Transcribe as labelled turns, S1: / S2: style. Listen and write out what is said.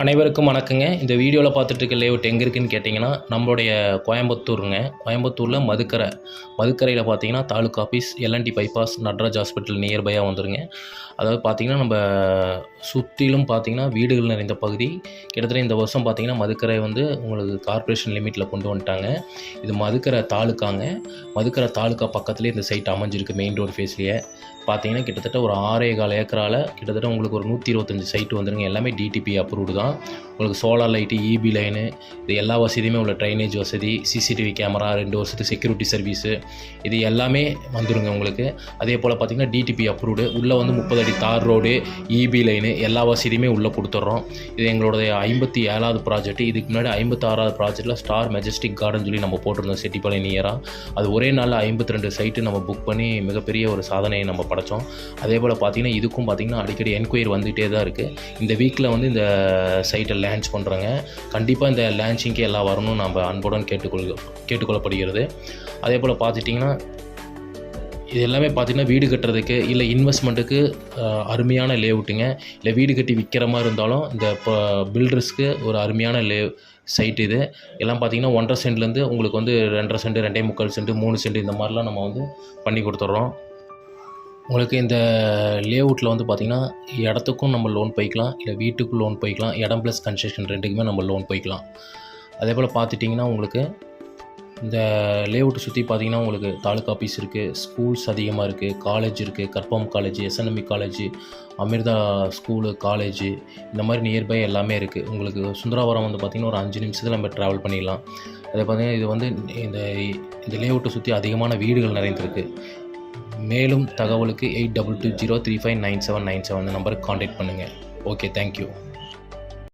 S1: அனைவருக்கும் வணக்கங்க. இந்த வீடியோவில் பார்த்துட்டு இருக்க லேஅவுட் எங்கே இருக்குதுன்னு கேட்டிங்கன்னா, நம்மளுடைய கோயம்புத்தூருங்க. கோயம்புத்தூரில் மதுக்கரையில் பார்த்தீங்கன்னா taluka office, LNT bypass, Natraj hospital நியர்பையாக வந்துருங்க. அதாவது பார்த்திங்கன்னா நம்ம சுற்றிலும் பார்த்திங்கன்னா வீடுகள் நிறைந்த பகுதி. கிட்டத்தட்ட இந்த வருஷம் பார்த்திங்கன்னா மதுக்கரை வந்து உங்களுக்கு கார்ப்பரேஷன் லிமிட்டில் கொண்டு வந்துட்டாங்க. இது மதுக்கரை தாலுக்காங்க. மதுக்கரை தாலுக்கா பக்கத்துலேயே இந்த சைட் அமைஞ்சிருக்கு. மெயின் ரோடு ஃபேஸ்லேயே பார்த்தீங்கன்னா கிட்டத்தட்ட ஒரு 6.25 ஏக்கரால் கிட்டத்தட்ட உங்களுக்கு ஒரு 125 சைட்டு வந்துருங்க. எல்லாமே டிடிபி அப்ரூவ்டு தான். உங்களுக்கு சோலார் லைட்டு, இபி லைனு, இது எல்லா வசதியுமே உள்ள ட்ரைனேஜ் வசதி, சிசிடிவி கேமரா, 2 வருஷத்துக்கு செக்யூரிட்டி சர்வீஸு, இது எல்லாமே வந்துருங்க உங்களுக்கு. அதே போல் பார்த்திங்கன்னா டிடிபி அப்ரூவ்டு. உள்ளே வந்து 30 அடி தார் ரோடு, இபி லைனு எல்லா வசதியுமே உள்ளே கொடுத்துட்றோம். இது எங்களுடைய 57வது ப்ராஜெக்ட். இதுக்கு முன்னாடி 56வது ப்ராஜெக்ட்டில் ஸ்டார் மெஜஸ்டிக் கார்டன் சொல்லி நம்ம போட்டிருந்தோம் செட்டிப்பாளையம் நியராக. அது ஒரே நாளில் 52 சைட்டு நம்ம புக் பண்ணி மிகப்பெரிய ஒரு சாதனையை நம்ம படைத்தோம். அதே போல் பார்த்திங்கன்னா இதுக்கும் பார்த்திங்கன்னா அடிக்கடி என்கொயரி வந்துகிட்டே தான் இருக்குது. இந்த வீக்கில் வந்து இந்த சைட்டை லான்ச் பண்ணுறோங்க. கண்டிப்பாக இந்த லான்ச்சிங்க்கு எல்லாம் வரணும்னு நம்ம அன்புடன் கேட்டுக்கொள்ளப்படுகிறது. அதே போல் பார்த்துட்டிங்கன்னா இது எல்லாமே பார்த்திங்கன்னா வீடு கட்டுறதுக்கு இல்லை இன்வெஸ்ட்மெண்ட்டுக்கு அருமையான லேஅவுட்டுங்க. இல்லை வீடு கட்டி விற்கிற மாதிரி இருந்தாலும் இந்த இப்போ பில்டர்ஸ்க்கு ஒரு அருமையான சைட் இது. எல்லாம் பார்த்திங்கன்னா 1.5 சென்ட்லேருந்து உங்களுக்கு வந்து 2.5 சென்ட், 2.25 சென்ட், 3 சென்ட் இந்த மாதிரிலாம் நம்ம வந்து பண்ணி கொடுத்துட்றோம். உங்களுக்கு இந்த லேஅவுட்டில் வந்து பார்த்திங்கன்னா இடத்துக்கும் நம்ம லோன் போய்க்கலாம், இல்லை வீட்டுக்கும் லோன் போய்க்கலாம். இடம் ப்ளஸ் கன்ஸ்ட்ரக்ஷன் ரெண்டுக்குமே நம்ம லோன் போய்க்கலாம். அதே போல் பார்த்துட்டிங்கன்னா உங்களுக்கு இந்த லேஅவுட்டை சுற்றி பார்த்திங்கன்னா உங்களுக்கு தாலுக்கா ஆஃபீஸ் இருக்குது, ஸ்கூல்ஸ் அதிகமாக இருக்குது, காலேஜ் இருக்குது, Karpagam college, SNME college, Amrita school, college, இந்த மாதிரி நியர்பை எல்லாமே இருக்குது. உங்களுக்கு சுந்தராவரம் வந்து பார்த்திங்கன்னா ஒரு 5 நிமிஷத்தில் நம்ம ட்ராவல் பண்ணிடலாம். அதை பார்த்திங்கன்னா இது வந்து இந்த லேஅவுட்டை சுற்றி அதிகமான வீடுகள் நிறைந்திருக்கு. மேலும் தகவலுக்கு 8220359797 நம்பருக்கு காண்டாக்ட் பண்ணுங்கள். Okay, thank you.